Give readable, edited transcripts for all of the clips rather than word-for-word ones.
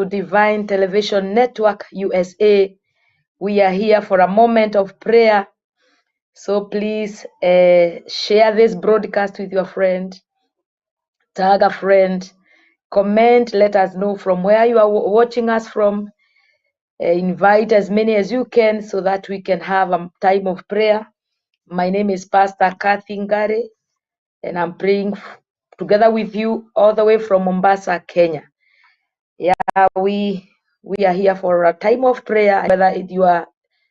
Divine Television Network USA. We are here for a moment of prayer. So please share this broadcast with your friend, tag a friend, comment, let us know from where you are watching us from. Invite as many as you can so that we can have a time of prayer. My name is Pastor Cathy Ngari, and I'm praying together with you all the way from Mombasa, Kenya. Yeah, we are here for a time of prayer. Whether you are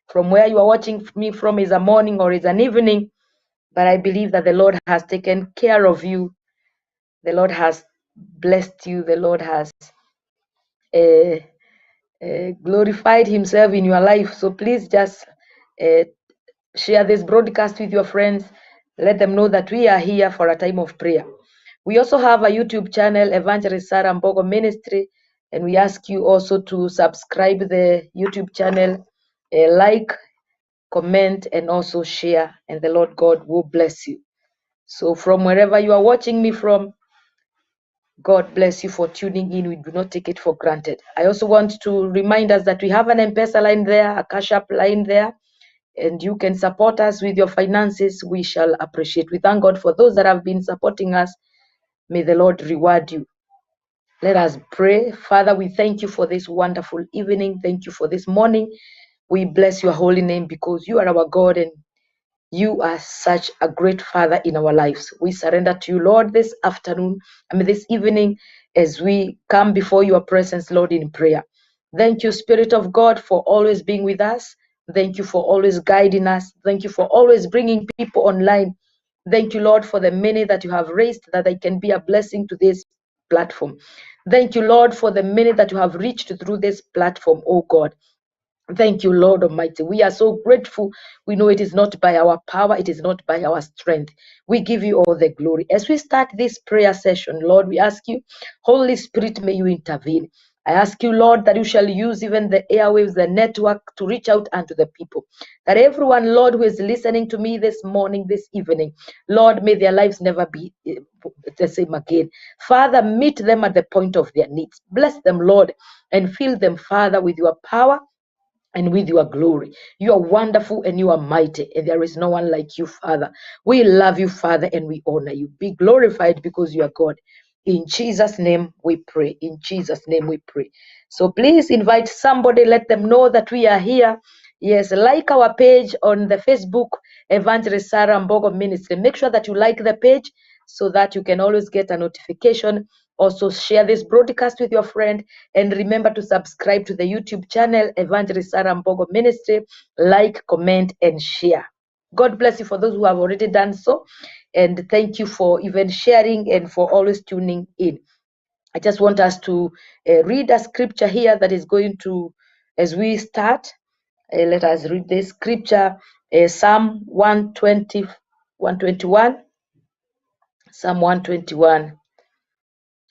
from where you are watching me from is a morning or is an evening, but I believe that the Lord has taken care of you. The Lord has blessed you. The Lord has glorified Himself in your life. So please just share this broadcast with your friends. Let them know that we are here for a time of prayer. We also have a YouTube channel, Evangelist Sarah Mbogo Ministry, and we ask you also to subscribe the YouTube channel, like, comment, and also share, and the Lord God will bless you. So from wherever you are watching me from, God bless you for tuning in. We do not take it for granted. I also want to remind us that we have an M-pesa line there, a Cash App line there, and you can support us with your finances. We shall appreciate. We thank God for those that have been supporting us. May the Lord reward you. Let us pray. Father, we thank you for this wonderful evening. Thank you for this morning. We bless your holy name because you are our God and you are such a great Father in our lives. We surrender to you, Lord, this afternoon, this evening, as we come before your presence, Lord, in prayer. Thank you, Spirit of God, for always being with us. Thank you for always guiding us. Thank you for always bringing people online. Thank you, Lord, for the many that you have raised, that they can be a blessing to this platform. Thank you, Lord, for the many that you have reached through this platform, oh God. Thank you, Lord Almighty. We are so grateful. We know it is not by our power, it is not by our strength. We give you all the glory. As we start this prayer session, Lord, we ask you, Holy Spirit, may you intervene. I ask you, Lord, that you shall use even the airwaves, the network to reach out unto the people. That everyone, Lord, who is listening to me this morning, this evening, Lord, may their lives never be the same again. Father, meet them at the point of their needs. Bless them, Lord, and fill them, Father, with your power and with your glory. You are wonderful and you are mighty, and there is no one like you, Father. We love you, Father, and we honor you. Be glorified because you are God. In Jesus' name we pray. In Jesus' name we pray. So please invite somebody, let them know that we are here. Yes, like our page on the Facebook, Evangelist Sarah Mbogo Ministry. Make sure that you like the page so that you can always get a notification. Also share this broadcast with your friend, and remember to subscribe to the YouTube channel, Evangelist Sarah Mbogo Ministry. Like, comment, and share. God bless you for those who have already done so, and thank you for even sharing and for always tuning in. I just want us to read a scripture here that is going to, as we start, let us read this scripture, Psalm 120, 121. Psalm 121.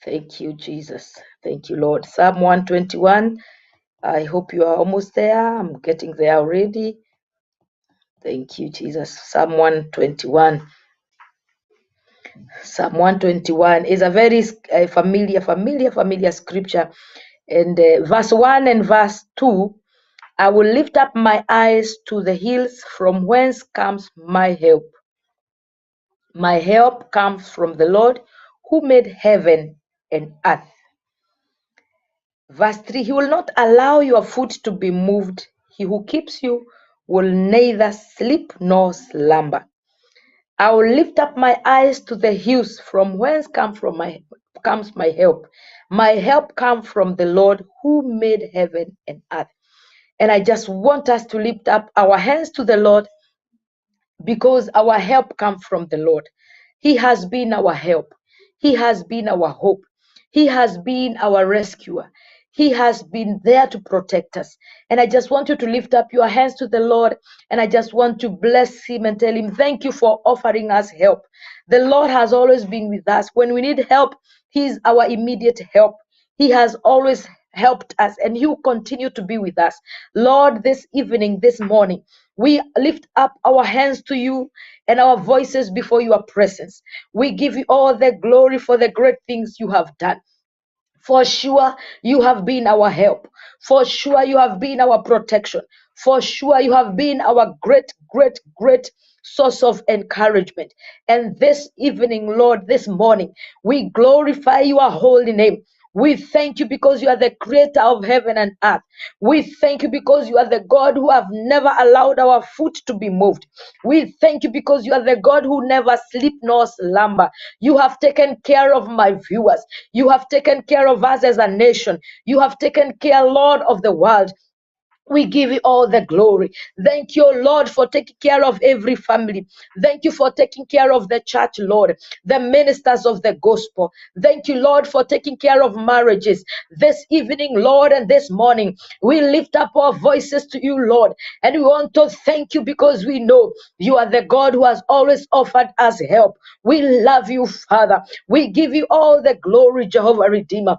Thank you, Jesus. Thank you, Lord. Psalm 121. I hope you are almost there. I'm getting there already. Thank you, Jesus. Psalm 121. Psalm 121 is a very familiar scripture. And verse 1 and verse 2, I will lift up my eyes to the hills, from whence comes my help. My help comes from the Lord who made heaven and earth. Verse 3, he will not allow your foot to be moved. He who keeps you will neither sleep nor slumber. I will lift up my eyes to the hills, from whence comes my help. My help comes from the Lord who made heaven and earth. And I just want us to lift up our hands to the Lord, because our help comes from the Lord. He has been our help. He has been our hope. He has been our rescuer. He has been there to protect us. And I just want you to lift up your hands to the Lord, and I just want to bless him and tell him, thank you for offering us help. The Lord has always been with us. When we need help, he is our immediate help. He has always helped us, and he will continue to be with us. Lord, this evening, this morning, we lift up our hands to you and our voices before your presence. We give you all the glory for the great things you have done. For sure, you have been our help. For sure, you have been our protection. For sure, you have been our great, great, great source of encouragement. And this evening, Lord, this morning, we glorify your holy name. We thank you because you are the creator of heaven and earth. We thank you because you are the God who have never allowed our foot to be moved. We thank you because you are the God who never sleep nor slumber. You have taken care of my viewers. You have taken care of us as a nation. You have taken care, Lord, of the world. We give you all the glory. Thank you, Lord, for taking care of every family. Thank you for taking care of the church, Lord, the ministers of the gospel. Thank you, Lord, for taking care of marriages. This evening, Lord, and this morning, we lift up our voices to you, Lord, and we want to thank you because we know you are the God who has always offered us help. We love you, Father. We give you all the glory, Jehovah Redeemer.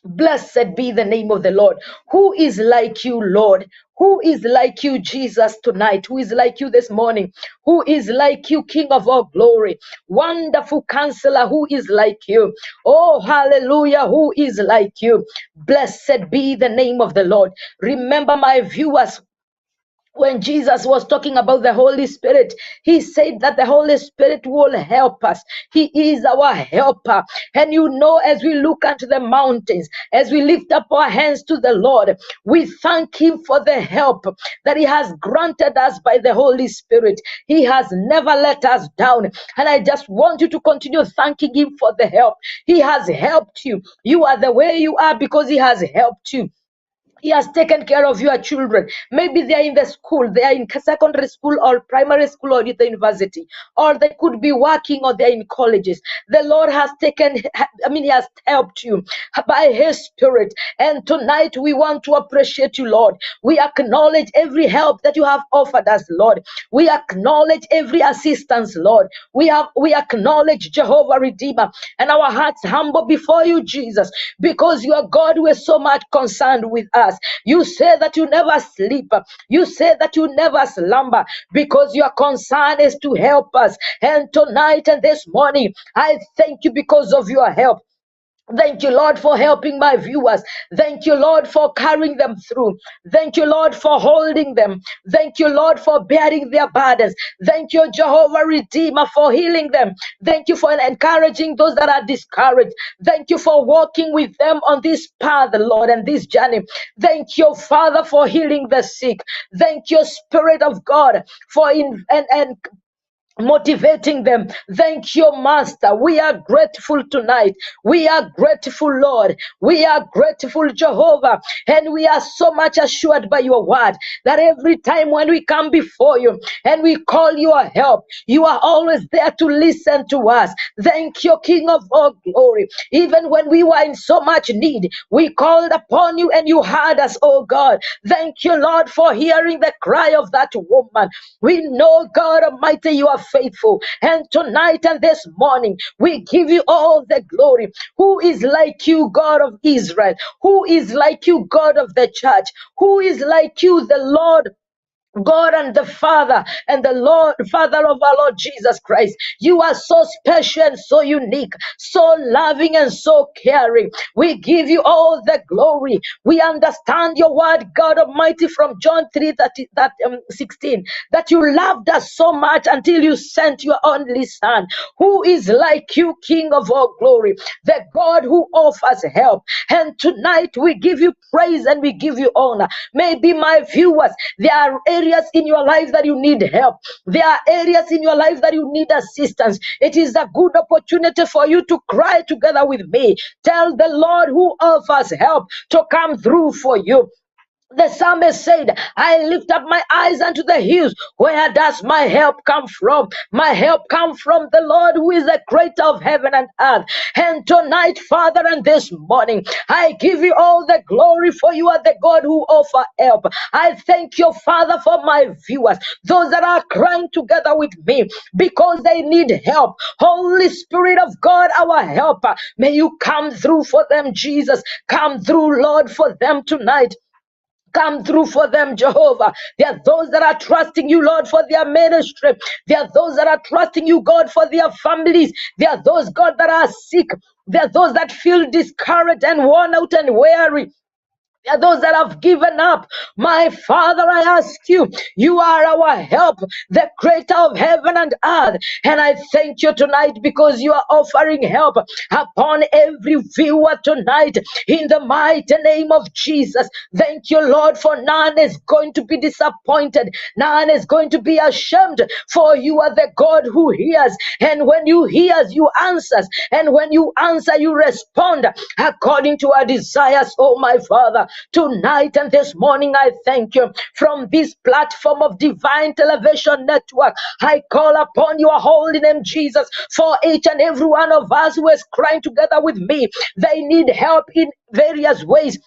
Blessed be the name of the Lord. Who is like you, Lord? Who is like you, Jesus, tonight? Who is like you this morning? Who is like you, King of all glory? Wonderful counselor, who is like you? Oh, hallelujah, who is like you? Blessed be the name of the Lord. Remember, my viewers, when Jesus was talking about the Holy Spirit, he said that the Holy Spirit will help us. He is our helper. And you know, as we look unto the mountains, as we lift up our hands to the Lord, we thank him for the help that he has granted us by the Holy Spirit. He has never let us down. And I just want you to continue thanking him for the help. He has helped you. You are the way you are because he has helped you. He has taken care of your children. Maybe they are in the school, they are in secondary school or primary school or at the university, or they could be working or they're in colleges. The Lord has He has helped you by His Spirit. And tonight we want to appreciate you, Lord. We acknowledge every help that you have offered us, Lord. We acknowledge every assistance, Lord. We acknowledge Jehovah Redeemer, and our hearts humble before you, Jesus, because you are God who is so much concerned with us. You say that you never sleep. You say that you never slumber because your concern is to help us. And tonight and this morning, I thank you because of your help. Thank you, Lord, for helping my viewers. Thank you, Lord, for carrying them through. Thank you, Lord, for holding them. Thank you, Lord, for bearing their burdens. Thank you, Jehovah Redeemer, for healing them. Thank you for encouraging those that are discouraged. Thank you for walking with them on this path, Lord, and this journey. Thank you, Father, for healing the sick. Thank you, Spirit of God, for motivating them. Thank you, Master. We are grateful tonight. We are grateful, Lord. We are grateful, Jehovah. And we are so much assured by your word that every time when we come before you and we call your help, you are always there to listen to us. Thank you, King of all glory. Even when we were in so much need, we called upon you and you heard us, oh God. Thank you, Lord, for hearing the cry of that woman. We know, God Almighty, you are faithful. And tonight and this morning, we give you all the glory. Who is like you, God of Israel? Who is like you, God of the church? Who is like you, the Lord God and the Father and the Lord, Father of our Lord Jesus Christ? You are so special and so unique, so loving and so caring. We give you all the glory. We understand your word, God Almighty, from John 3:16, that you loved us so much until you sent your only Son. Who is like you, King of all glory, the God who offers help? And tonight we give you praise and we give you honor. Maybe my viewers, there are areas in your life that you need help. There are areas in your life that you need assistance. It is a good opportunity for you to cry together with me. Tell the Lord who offers help to come through for you. The psalmist said, I lift up my eyes unto the hills. Where does my help come from? My help comes from the Lord who is the creator of heaven and earth. And tonight, Father, and this morning, I give you all the glory, for you are the God who offer help. I thank you, Father, for my viewers, those that are crying together with me because they need help. Holy Spirit of God, our helper, may you come through for them, Jesus. Come through, Lord, for them tonight. Come through for them, Jehovah. There are those that are trusting you, Lord, for their ministry. There are those that are trusting you, God, for their families. There are those, God, that are sick. There are those that feel discouraged and worn out and weary. There are those that have given up. My Father, I ask you, you are our help, the creator of heaven and earth. And I thank you tonight because you are offering help upon every viewer tonight in the mighty name of Jesus. Thank you, Lord, for none is going to be disappointed. None is going to be ashamed, for you are the God who hears. And when you hear, you answer. And when you answer, you respond according to our desires, oh my Father. Tonight and this morning, I thank you. From this platform of Divine Television Network, I call upon your holy name, Jesus, for each and every one of us who is crying together with me. They need help in various ways.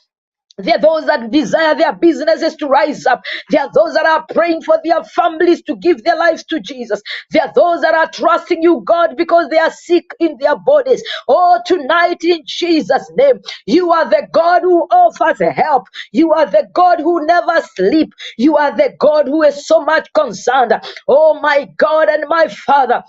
There are those that desire their businesses to rise up. There are those that are praying for their families to give their lives to Jesus. There are those that are trusting you, God, because they are sick in their bodies. Oh, tonight in Jesus' name, you are the God who offers help. You are the God who never sleeps. You are the God who is so much concerned. Oh, my God and my Father.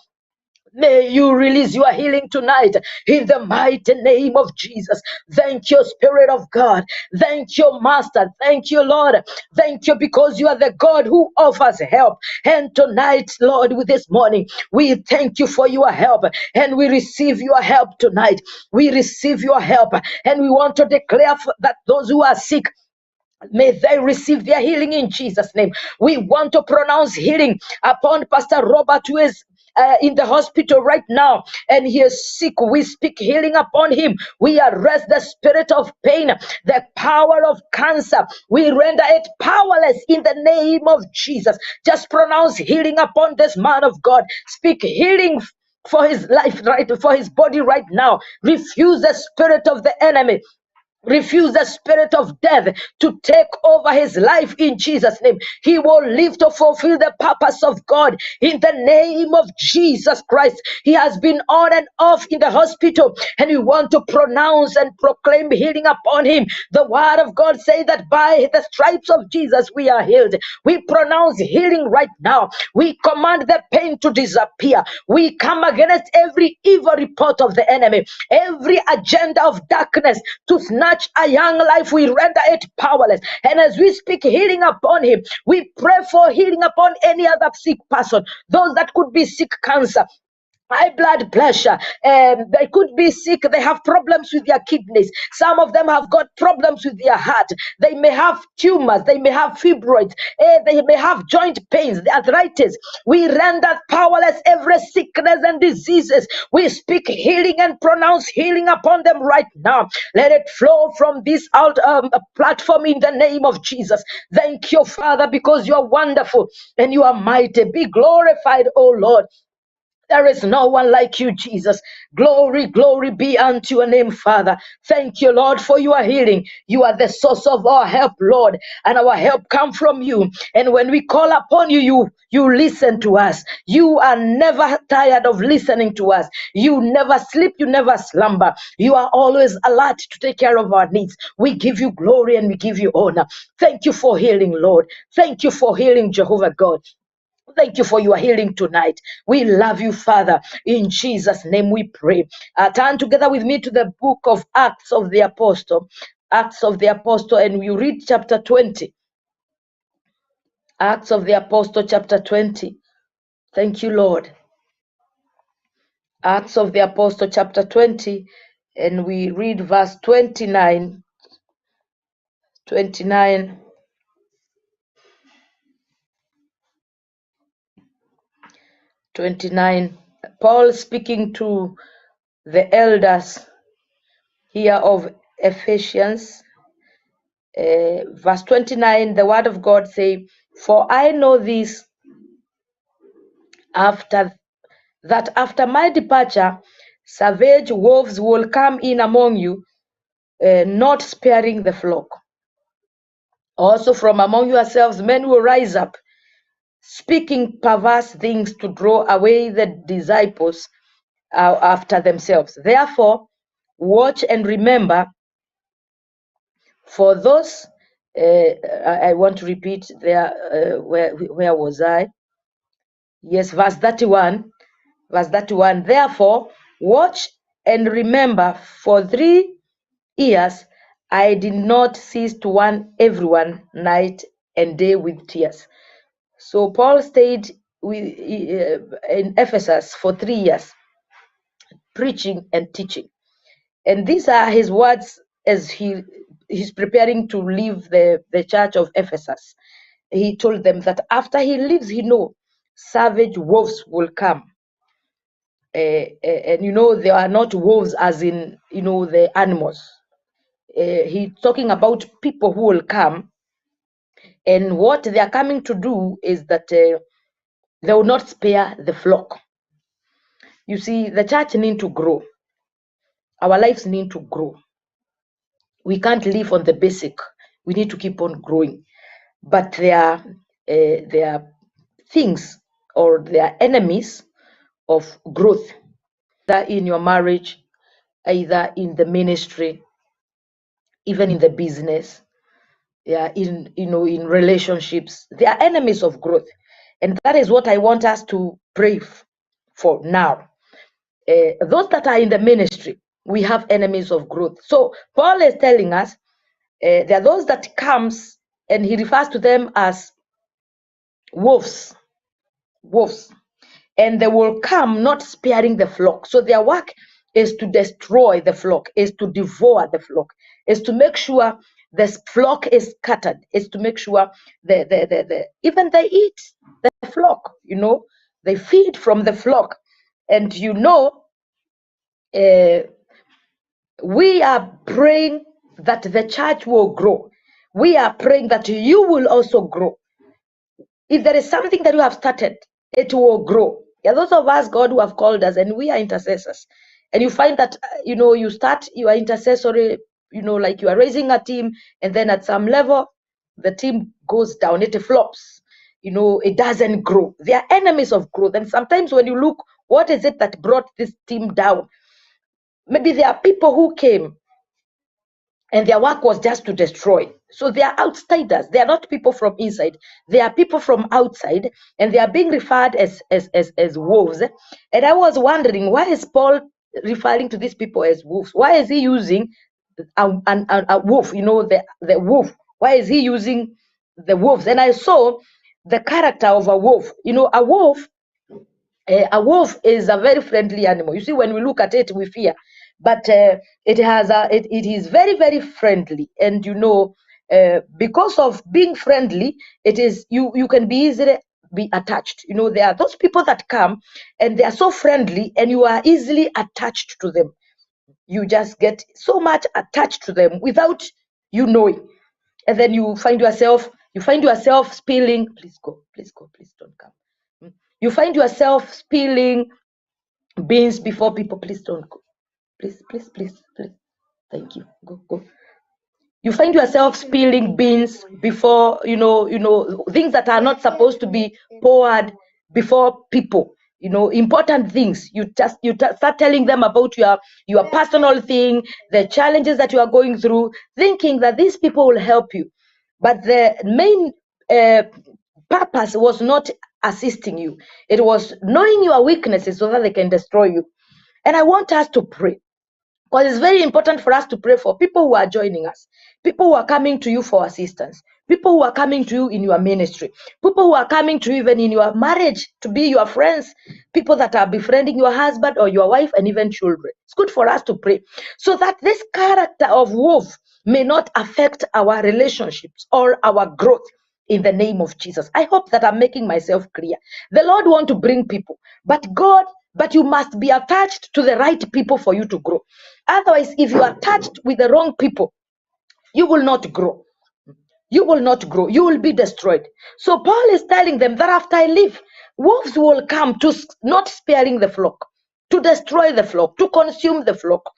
May you release your healing tonight in the mighty name of Jesus. Thank you, Spirit of God. Thank you, Master. Thank you, Lord. Thank you because you are the God who offers help. And tonight, Lord, with this morning, we thank you for your help and we receive your help tonight. We receive your help and we want to declare that those who are sick, may they receive their healing in Jesus' name. We want to pronounce healing upon Pastor Robert, who is in the hospital right now and he is sick. We speak healing upon him. We arrest the spirit of pain, the power of cancer. We render it powerless in the name of Jesus. Just pronounce healing upon this man of God. Speak healing for his life, right, for his body right now. Refuse the spirit of the enemy. Refuse the spirit of death to take over his life in Jesus' name. He will live to fulfill the purpose of God in the name of Jesus Christ. He has been on and off in the hospital, and we want to pronounce and proclaim healing upon him. The word of God says that by the stripes of Jesus we are healed. We pronounce healing right now. We command the pain to disappear. We come against every evil report of the enemy, every agenda of darkness to snatch a young life. We render it powerless. And as we speak healing upon him, we pray for healing upon any other sick person, those that could be sick cancer, high blood pressure, they could be sick. They have problems with their kidneys. Some of them have got problems with their heart. They may have tumors. They may have fibroids. They may have joint pains, the arthritis. We render powerless every sickness and diseases. We speak healing and pronounce healing upon them right now. Let it flow from this platform in the name of Jesus. Thank you, Father, because you are wonderful and you are mighty. Be glorified, O Lord. There is no one like you, Jesus. Glory, glory be unto your name, Father. Thank you, Lord, for your healing. You are the source of our help, Lord, and our help comes from you. And when we call upon you, you listen to us. You are never tired of listening to us. You never sleep, you never slumber. You are always alert to take care of our needs. We give you glory and we give you honor. Thank you for healing, Lord. Thank you for healing, Jehovah God. Thank you for your healing tonight. We love you, Father. In Jesus' name we pray. Turn together with me to the book of Acts of the Apostle. Acts of the Apostle, and we read chapter 20. Acts of the Apostle, chapter 20. Thank you, Lord. Acts of the Apostle, chapter 20, and we read verse 29. 29. 29. Paul speaking to the elders here of Ephesians. Verse 29, the word of God say, "For I know this, after my departure, savage wolves will come in among you, not sparing the flock. Also from among yourselves men will rise up, speaking perverse things to draw away the disciples after themselves. Therefore, watch and remember, for those," I want to repeat there, where was I? Yes, verse 31. Verse 31. "Therefore, watch And remember, for 3 years, I did not cease to warn everyone night and day with tears. So Paul stayed in Ephesus for 3 years, preaching and teaching. And these are his words as he's preparing to leave the church of Ephesus. He told them that after he leaves, he know savage wolves will come. And they are not wolves as in, the animals. He's talking about people who will come, and what they are coming to do is that they will not spare the flock. You see, the church need to grow. Our lives need to grow. We can't live on the basic. We need to keep on growing. But there are things, or there are enemies of growth, either in your marriage, either in the ministry, even in the business, in relationships. They are enemies of growth, and that is what I want us to pray for now. Those that are in the ministry, we have enemies of growth. So Paul is telling us there are those that comes, and he refers to them as wolves, and they will come not sparing the flock. So their work is to destroy the flock, is to devour the flock, is to make sure the flock is scattered, is to make sure even they eat the flock, they feed from the flock. And we are praying that the church will grow. We are praying that you will also grow. If there is something that you have started, it will grow. Yeah, those of us, God, who have called us, and we are intercessors. And you find that, you start your intercessory, like you are raising a team, and then at some level, the team goes down, it flops. It doesn't grow. They are enemies of growth. And sometimes when you look, what is it that brought this team down? Maybe there are people who came and their work was just to destroy. So they are outsiders. They are not people from inside. They are people from outside, and they are being referred as wolves. And I was wondering, why is Paul referring to these people as wolves? Why is he using a wolf? The wolf. Why is he using the wolves? And I saw the character of a wolf. A wolf is a very friendly animal. You see, when we look at it, we fear, but it is very, very friendly. And because of being friendly, it is you can be easily be attached. There are those people that come and they are so friendly, and you are easily attached to them. You just get so much attached to them without you knowing, and then you find yourself spilling. Please go, please don't come. You find yourself spilling beans before people. Please don't go. Please. Thank you. Go. You find yourself spilling beans before, things that are not supposed to be poured before people. Important things. You start telling them about your personal thing, the challenges that you are going through, thinking that these people will help you. But the main purpose was not assisting you. It was knowing your weaknesses so that they can destroy you. And I want us to pray, because it's very important for us to pray for people who are joining us, people who are coming to you for assistance, people who are coming to you in your ministry, people who are coming to you even in your marriage to be your friends, people that are befriending your husband or your wife, and even children. It's good for us to pray so that this character of wolf may not affect our relationships or our growth. In the name of Jesus. I hope that I'm making myself clear. The Lord wants to bring people, but you must be attached to the right people for you to grow. Otherwise, if you are attached with the wrong people, you will not grow. You will not grow. You will be destroyed. So Paul is telling them that after I leave, wolves will come to not sparing the flock, to destroy the flock, to consume the flock.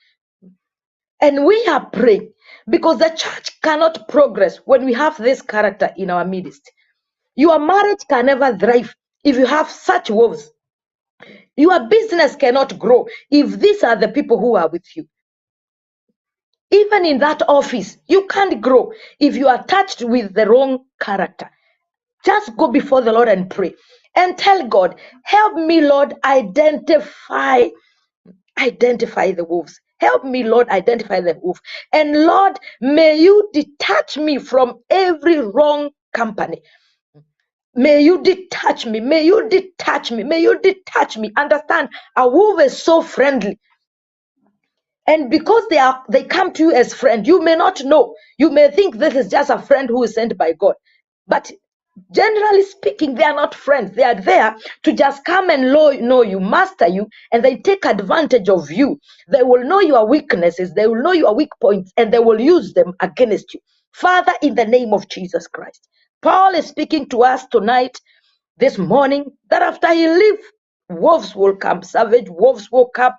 And we are praying, because the church cannot progress when we have this character in our midst. Your marriage can never thrive if you have such wolves. Your business cannot grow if these are the people who are with you. Even in that office, you can't grow if you are attached with the wrong character. Just go before the Lord and pray and tell God, help me, Lord, identify Identify the wolves. Help me, Lord, identify the wolf. And Lord, may you detach me from every wrong company. May you detach me. May you detach me. May you detach me. Understand, a wolf is so friendly. And because they come to you as friend, you may not know. You may think this is just a friend who is sent by God. But generally speaking, they are not friends. They are there to just come and know you, master you, and they take advantage of you. They will know your weaknesses, they will know your weak points, and they will use them against you. Father, in the name of Jesus Christ, Paul is speaking to us tonight, this morning, that after he leaves, wolves will come, savage wolves will come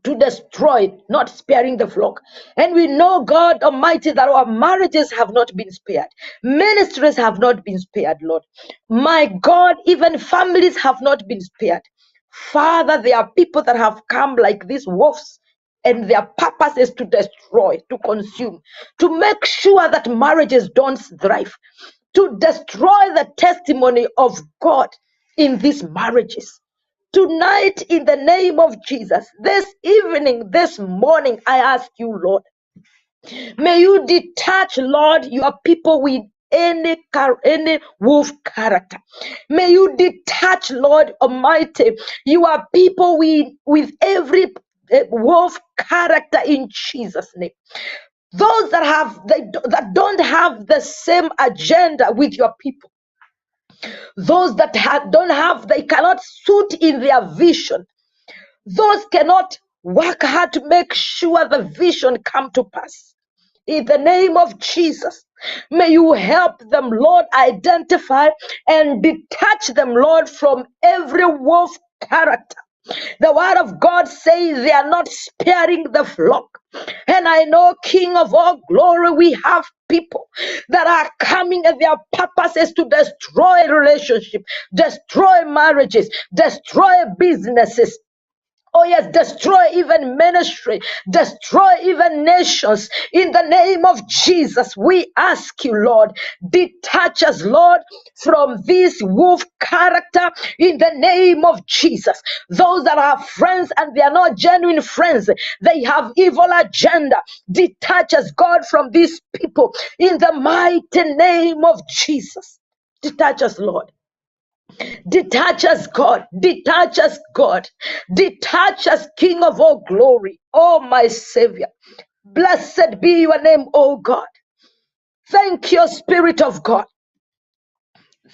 to destroy, not sparing the flock. And we know, God Almighty, that our marriages have not been spared. Ministries have not been spared, Lord. My God, even families have not been spared. Father, there are people that have come like these wolves, and their purpose is to destroy, to consume, to make sure that marriages don't thrive, to destroy the testimony of God in these marriages. Tonight, in the name of Jesus, this evening, this morning, I ask you, Lord, may you detach, Lord, your people with any wolf character. May you detach, Lord Almighty, your people with every wolf character in Jesus' name. Those that don't have the same agenda with your people. Those that they cannot suit in their vision. Those cannot work hard to make sure the vision come to pass. In the name of Jesus, may you help them, Lord, identify and detach them, Lord, from every wolf character. The word of God says they are not sparing the flock. And I know, King of all glory, we have people that are coming, and their purpose is to destroy relationships, destroy marriages, destroy businesses. Oh yes, destroy even ministry, destroy even nations. In the name of Jesus, we ask you, Lord, detach us, Lord, from this wolf character in the name of Jesus. Those that are friends and they are not genuine friends, they have evil agenda. Detach us, God, from these people in the mighty name of Jesus. Detach us, Lord. Detach us, God. Detach us, God. Detach us, King of all glory. Oh, my Savior. Blessed be your name, oh God. Thank you, Spirit of God.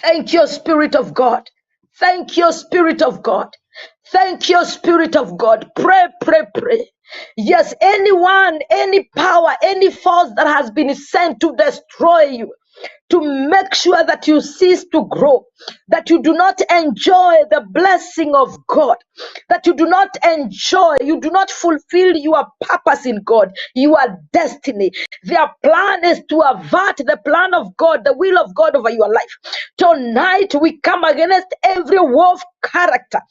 Thank you, Spirit of God. Thank you, Spirit of God. Thank you, Spirit of God. Pray, pray, pray. Yes, anyone, any power, any force that has been sent to destroy you, to make sure that you cease to grow, that you do not enjoy the blessing of God, that you do not enjoy, you do not fulfill your purpose in God, your destiny. Their plan is to avert the plan of God, the will of God over your life. Tonight we come against every wolf character,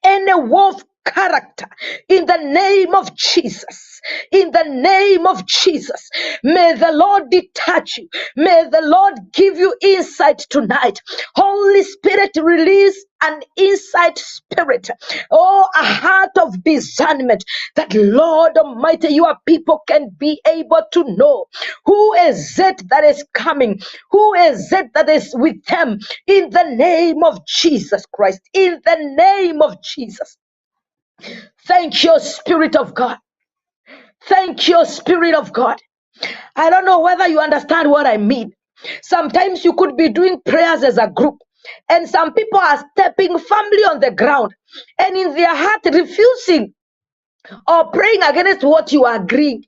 any wolf character, in the name of Jesus. In the name of Jesus, may the Lord detach you. May the Lord give you insight tonight. Holy Spirit, release an insight spirit, oh, a heart of discernment, that Lord Almighty, your people can be able to know who is it that is coming, who is it that is with them, in the name of Jesus Christ, in the name of Jesus. Thank you, Spirit of God. Thank you, Spirit of God. I don't know whether you understand what I mean. Sometimes you could be doing prayers as a group, and some people are stepping firmly on the ground and in their heart refusing or praying against what you are agreeing.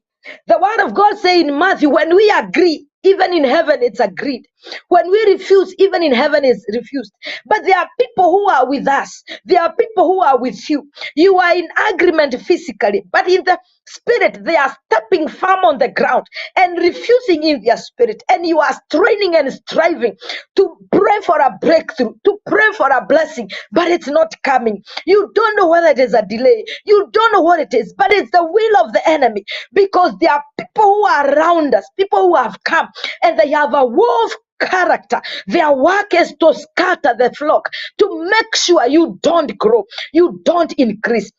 The word of God says in Matthew, when we agree, even in heaven it's agreed. When we refuse, even in heaven is refused. But there are people who are with us. There are people who are with you. You are in agreement physically, but in the spirit, they are stepping firm on the ground and refusing in their spirit. And you are straining and striving to pray for a breakthrough, to pray for a blessing, but it's not coming. You don't know whether it is a delay. You don't know what it is, but it's the will of the enemy, because there are people who are around us, people who have come, and they have a wolf character. Their work is to scatter the flock, to make sure you don't grow, you don't increase.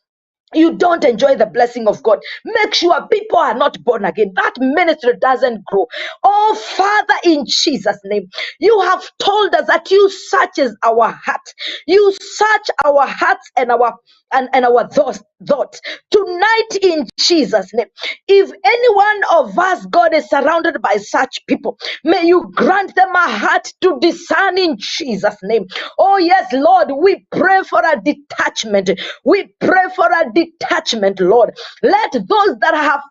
you don't enjoy the blessing of God. Make sure people are not born again. That ministry doesn't grow. Oh, Father, in Jesus' name, you have told us that you searches our heart. You search our hearts and our thoughts. Tonight, in Jesus' name, if any one of us, God, is surrounded by such people, may you grant them a heart to discern in Jesus' name. Oh, yes, Lord, we pray for a detachment. We pray for a detachment, Lord. Let those that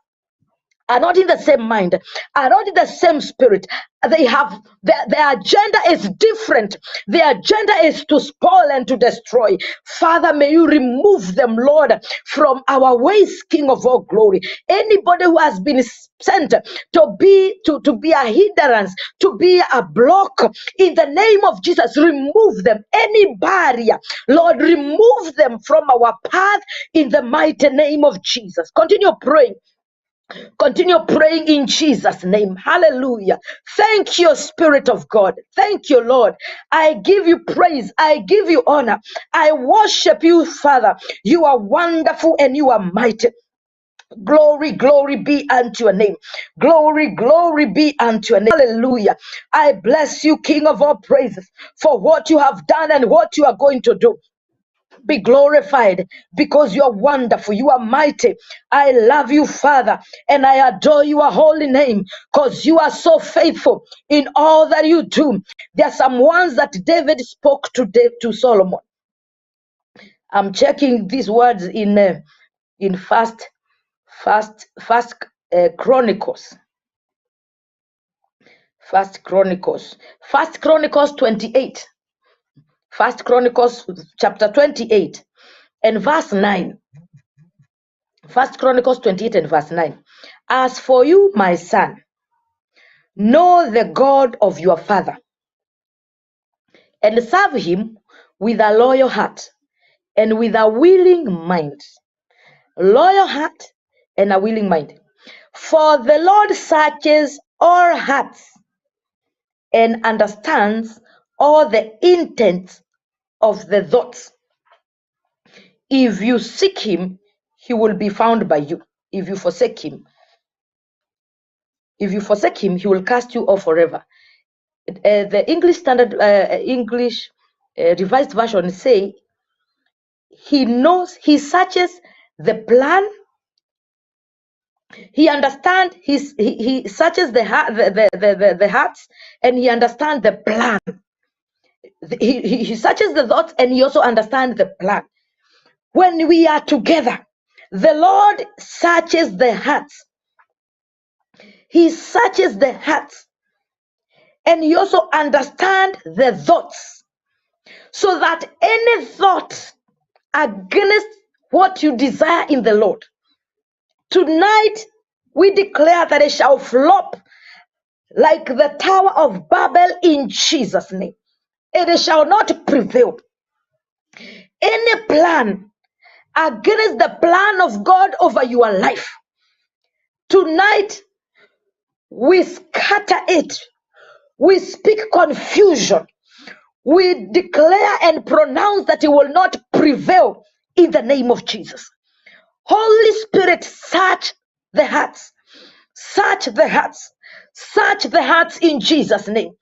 are not in the same mind, are not in the same spirit. They have their agenda is different. Their agenda is to spoil and to destroy. Father, may you remove them, Lord, from our ways, King of all glory. Anybody who has been sent to be a hindrance, to be a block, in the name of Jesus, remove them. Any barrier, Lord, remove them from our path in the mighty name of Jesus. Continue praying. Continue praying in Jesus' name. Hallelujah. Thank you, Spirit of God. Thank you, Lord. I give you praise. I give you honor. I worship you, Father. You are wonderful and you are mighty. Glory, glory be unto your name. Glory, glory be unto your name. Hallelujah. I bless you, King of all praises, for what you have done and what you are going to do. Be glorified because you are wonderful, you are mighty. I love you, Father, and I adore your holy name because you are so faithful in all that you do. There are some ones that David spoke to Solomon. I'm checking these words in First Chronicles. First Chronicles 28. First Chronicles chapter 28 and verse 9. First Chronicles 28 and verse 9. As for you, my son, know the God of your father, and serve him with a loyal heart and with a willing mind. Loyal heart and a willing mind. For the Lord searches all hearts and understands all the intents of the thoughts. If you seek him, he will be found by you. If you forsake him, he will cast you off forever. The English Standard English Revised Version say he knows, he searches the plan, he understands, he searches the hearts, and he understands the plan. He searches the thoughts and he also understands the plan. When we are together, the Lord searches the hearts. He searches the hearts and he also understands the thoughts, so that any thought against what you desire in the Lord, tonight we declare that it shall flop like the Tower of Babel in Jesus' name. It shall not prevail. Any plan against the plan of God over your life, tonight we scatter it. We speak confusion. We declare and pronounce that it will not prevail in the name of Jesus. Holy Spirit, search the hearts. Search the hearts. Search the hearts in Jesus' name.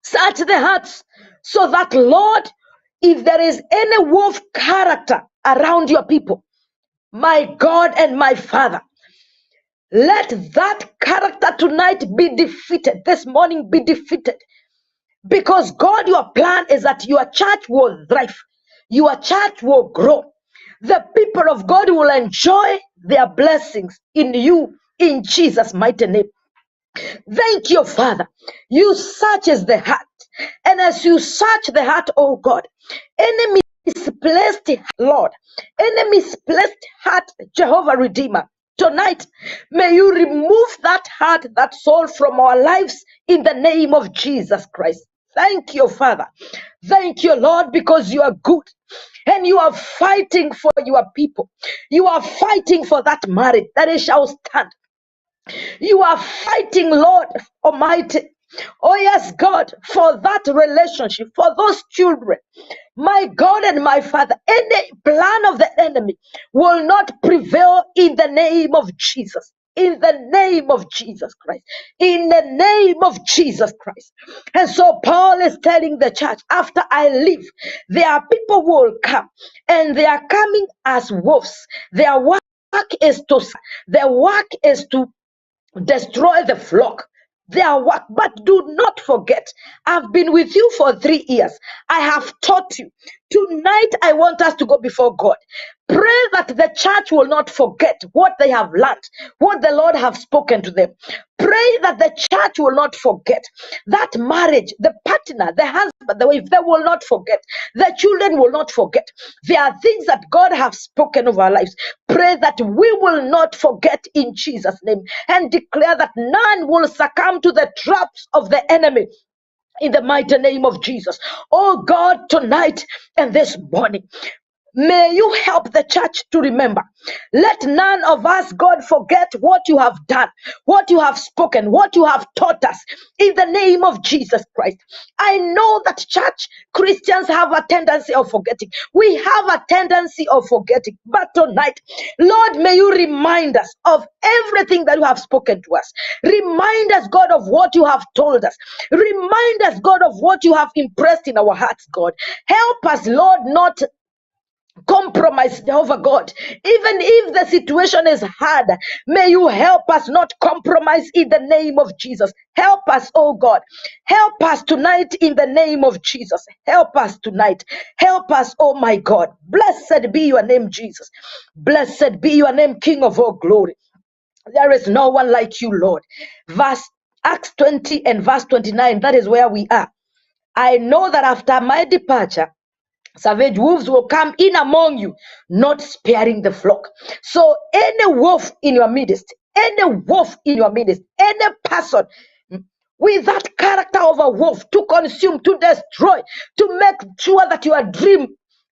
Search the hearts so that, Lord, if there is any wolf character around your people, my God and my Father, let that character tonight be defeated, this morning be defeated. Because God, your plan is that your church will thrive. Your church will grow. The people of God will enjoy their blessings in you, in Jesus' mighty name. Thank you, Father. You searches the heart. And as you search the heart, oh God, any misplaced Lord, any misplaced heart, Jehovah Redeemer, tonight, may you remove that heart, that soul from our lives in the name of Jesus Christ. Thank you, Father. Thank you, Lord, because you are good and you are fighting for your people. You are fighting for that marriage that it shall stand. You are fighting, Lord Almighty, Oh, yes, God, for that relationship, for those children. My God and my Father, any plan of the enemy will not prevail in the name of Jesus. In the name of Jesus Christ. In the name of Jesus Christ. And so Paul is telling the church, after I leave, there are people who will come, and they are coming as wolves. Their work is to destroy the flock. Their work. But do not forget, I've been with you for 3 years. I have taught you. Tonight, I want us to go before God. Pray that the church will not forget what they have learned, what the Lord have spoken to them. Pray that the church will not forget that marriage, the partner, the husband, the wife, they will not forget. The children will not forget. There are things that God have spoken of our lives. Pray that we will not forget in Jesus' name, and declare that none will succumb to the traps of the enemy in the mighty name of Jesus. Oh God, tonight and this morning, may you help the church to remember. Let none of us, God, forget what you have done, what you have spoken, what you have taught us in the name of Jesus Christ. I know that church Christians have a tendency of forgetting. We have a tendency of forgetting. But tonight, Lord, may you remind us of everything that you have spoken to us. Remind us, God, of what you have told us. Remind us, God, of what you have impressed in our hearts, God. Help us, Lord, not compromise, Jehovah God. Even if the situation is hard, may you help us not compromise in the name of Jesus. Help us, oh God. Help us tonight in the name of Jesus. Help us tonight. Help us, oh my God. Blessed be your name, Jesus. Blessed be your name, King of all glory. There is no one like you, Lord. Verse Acts 20 and verse 29, that is where we are. I know that after my departure, savage wolves will come in among you, not sparing the flock. So any wolf in your midst, any wolf in your midst, any person with that character of a wolf to consume, to destroy, to make sure that your dream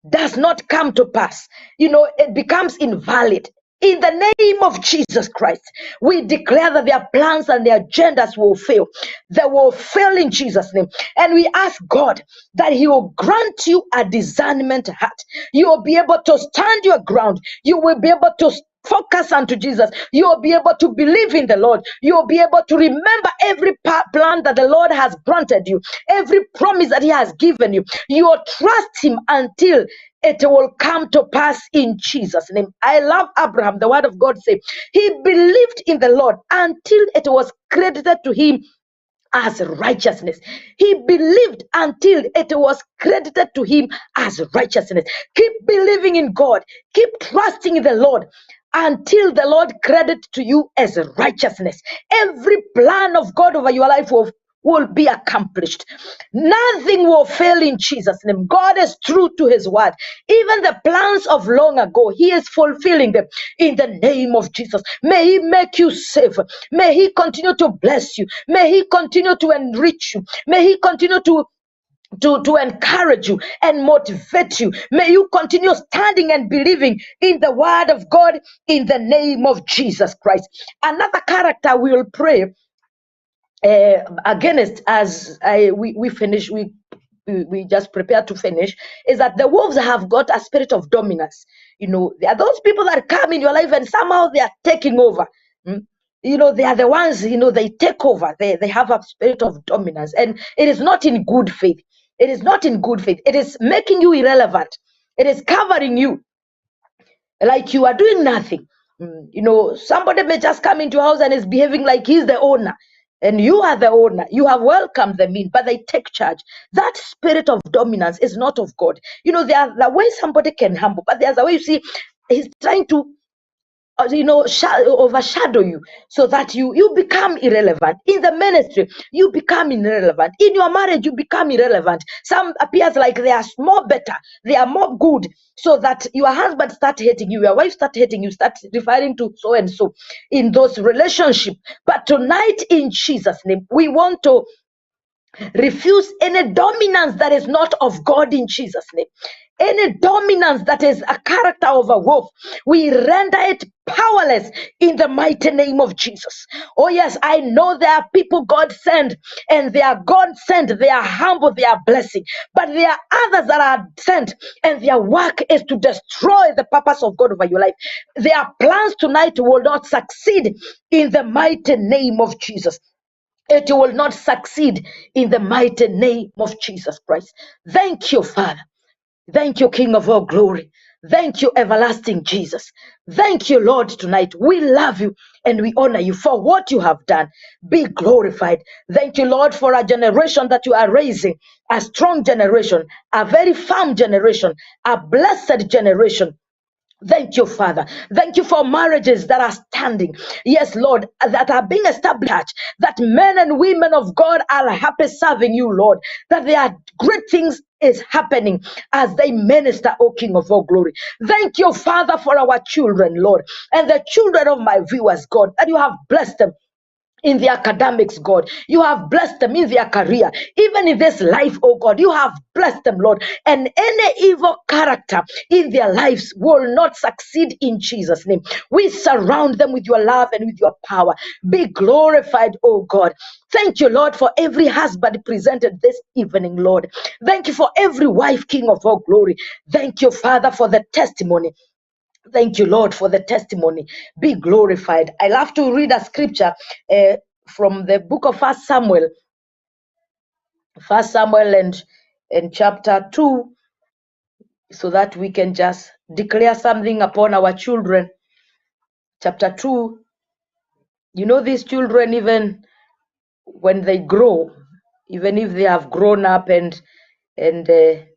does not come to pass, it becomes invalid. In the name of Jesus Christ, we declare that their plans and their agendas will fail. They will fail in Jesus' name. And we ask God that He will grant you a discernment heart. You will be able to stand your ground. You will be able to focus unto Jesus. You will be able to believe in the Lord. You will be able to remember every plan that the Lord has granted you, every promise that He has given you. You will trust Him until it will come to pass in Jesus' name. I love Abraham. The word of God says he believed in the Lord until it was credited to him as righteousness. He believed until it was credited to him as righteousness. Keep believing in God. Keep trusting in the Lord until the Lord credit to you as righteousness. Every plan of God over your life will be accomplished. Nothing will fail in Jesus' name. God is true to His word. Even the plans of long ago, He is fulfilling them in the name of Jesus. May He make you safe. May He continue to bless you. May He continue to enrich you. May He continue to encourage you and motivate you. May you continue standing and believing in the word of God in the name of Jesus Christ. Another character we will pray against as we just prepare to finish, is that the wolves have got a spirit of dominance. There are those people that come in your life and somehow they are taking over. They are the ones, they take over. They have a spirit of dominance, and it is not in good faith. It is not in good faith. It is making you irrelevant. It is covering you like you are doing nothing. Somebody may just come into your house and is behaving like he's the owner, and you are the owner. You have welcomed them in, but they take charge. That spirit of dominance is not of God. There are the way somebody can humble, but there's a way, you see, he's trying to overshadow you so that you become irrelevant. In the ministry, you become irrelevant. In your marriage, you become irrelevant. Some appears like they are more better, they are more good, so that your husband start hating you, your wife start hating you, start referring to so and so in those relationships. But tonight, in Jesus' name, we want to Refuse any dominance that is not of God in Jesus' name. Any dominance that is a character of a wolf, we render it powerless in the mighty name of Jesus. Oh, yes, I know there are people God sent, and they are God sent, they are humble, they are blessing. But there are others that are sent, and their work is to destroy the purpose of God over your life. Their plans tonight will not succeed in the mighty name of Jesus. It will not succeed in the mighty name of Jesus Christ. Thank you, Father. Thank you, King of all glory. Thank you, everlasting Jesus. Thank you, Lord, tonight. We love you and we honor you for what you have done. Be glorified. Thank you, Lord, for a generation that you are raising, a strong generation, a very firm generation, a blessed generation. Thank you, Father. Thank you for marriages that are standing. Yes, Lord, that are being established. That men and women of God are happy serving you, Lord. That there are great things is happening as they minister, O King of all glory. Thank you, Father, for our children, Lord, and the children of my viewers, God, that you have blessed them in their academics, God. You have blessed them in their career. Even in this life, oh God, you have blessed them, Lord. And any evil character in their lives will not succeed in Jesus' name. We surround them with your love and with your power. Be glorified, oh God. Thank you, Lord, for every husband presented this evening, Lord. Thank you for every wife, King of all glory. Thank you, Father, for the testimony. Thank you, Lord, for the testimony. Be glorified. I love to read a scripture from the book of First Samuel and chapter 2, so that we can just declare something upon our children. Chapter 2, you know, these children, even when they grow, even if they have grown up and they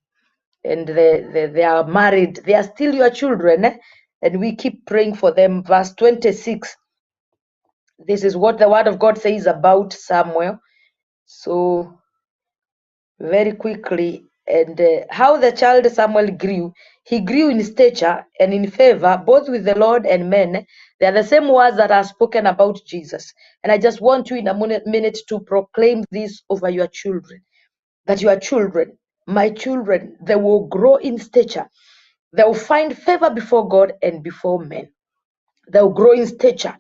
are married, they are still your children, eh? And we keep praying for them. Verse 26. This is what the word of God says about Samuel. So, very quickly, and how the child Samuel grew. He grew in stature and in favor, both with the Lord and men. They are the same words that are spoken about Jesus. And I just want you in a minute to proclaim this over your children. That your children, my children, they will grow in stature. They will find favor before God and before men. They'll grow in stature.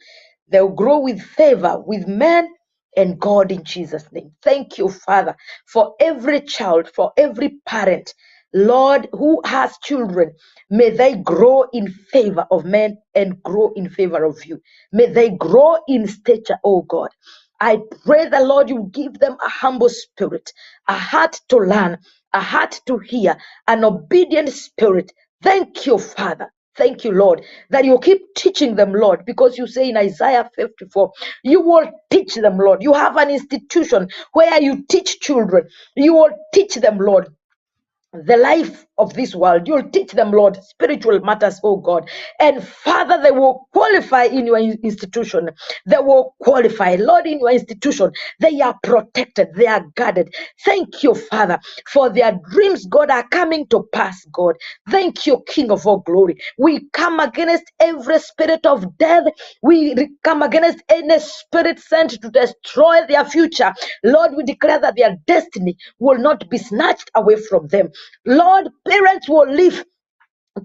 They'll grow with favor with men and God in Jesus' name. Thank you, Father, for every child, for every parent, Lord, who has children. May they grow in favor of men and grow in favor of you. May they grow in stature, oh God. I pray the Lord, you give them a humble spirit, a heart to learn, a heart to hear, an obedient spirit. Thank you, Father. Thank you, Lord, that you keep teaching them, Lord, because you say in Isaiah 54, you will teach them, Lord. You have an institution where you teach children. You will teach them, Lord, the life of this world. You'll teach them, Lord, spiritual matters, oh God. And Father, they will qualify in your institution. They will qualify, Lord, in your institution. They are protected. They are guarded. Thank you, Father, for their dreams, God, are coming to pass, God. Thank you, King of all glory. We come against every spirit of death. We come against any spirit sent to destroy their future. Lord, we declare that their destiny will not be snatched away from them. Lord, parents will live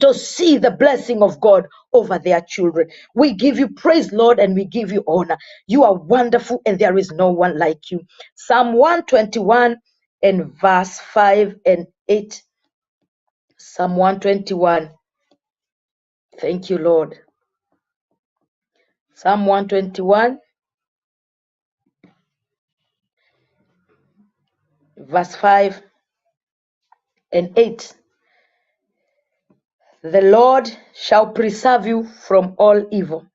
to see the blessing of God over their children. We give you praise, Lord, and we give you honor. You are wonderful, and there is no one like you. Psalm 121 and verse 5 and 8. Psalm 121. Thank you, Lord. Psalm 121, verse 5 and 8. The Lord shall preserve you from all evil.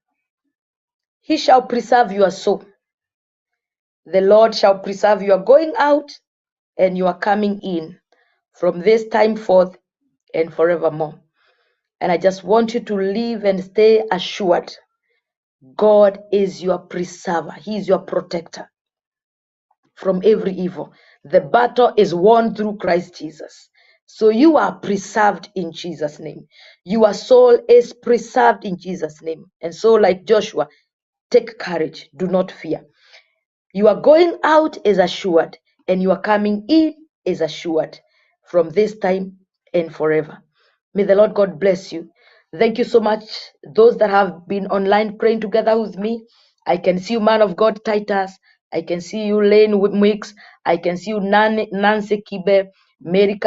He shall preserve your soul. The Lord shall preserve your going out and your coming in from this time forth and forevermore. And I just want you to live and stay assured. God is your preserver. He is your protector from every evil. The battle is won through Christ Jesus. So you are preserved in Jesus' name. Your soul is preserved in Jesus' name. And so, like Joshua, take courage. Do not fear. Your going out is assured. and your coming in is assured from this time and forever. May the Lord God bless you. Thank you so much, those that have been online praying together with me. I can see you, man of God, Titus. I can see you, Lane Mix. I can see you, Nancy Kibe, Mary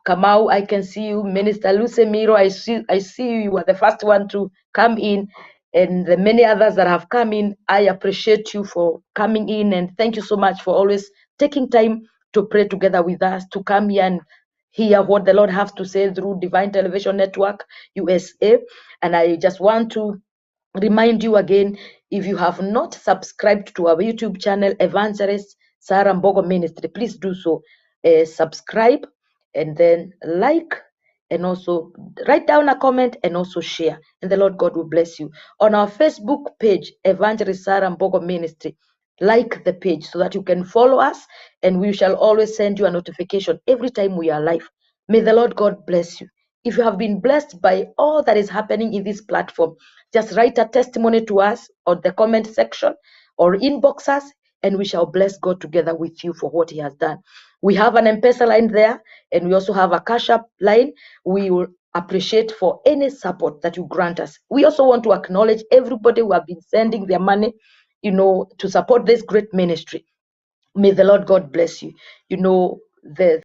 Kamau. I can see you, Minister Luce Miro. I see you. You are the first one to come in, and the many others that have come in. I appreciate you for coming in, and thank you so much for always taking time to pray together with us, to come here and hear what the Lord has to say through Divine Television Network USA. And I just want to remind you again, if you have not subscribed to our YouTube channel, Evangelist Sarah Mbogo Ministry, please do so. Subscribe and then like, and also write down a comment and also share, and the Lord God will bless you. On our Facebook page, Evangelist Sarah Mbogo Ministry, like the page so that you can follow us, and we shall always send you a notification every time we are live. May the Lord God bless you. If you have been blessed by all that is happening in this platform, just write a testimony to us on the comment section or inbox us, and we shall bless God together with you for what He has done. We have an M-pesa line there, and we also have a Cash App line. We will appreciate for any support that you grant us. We also want to acknowledge everybody who have been sending their money, to support this great ministry. May the Lord God bless you. The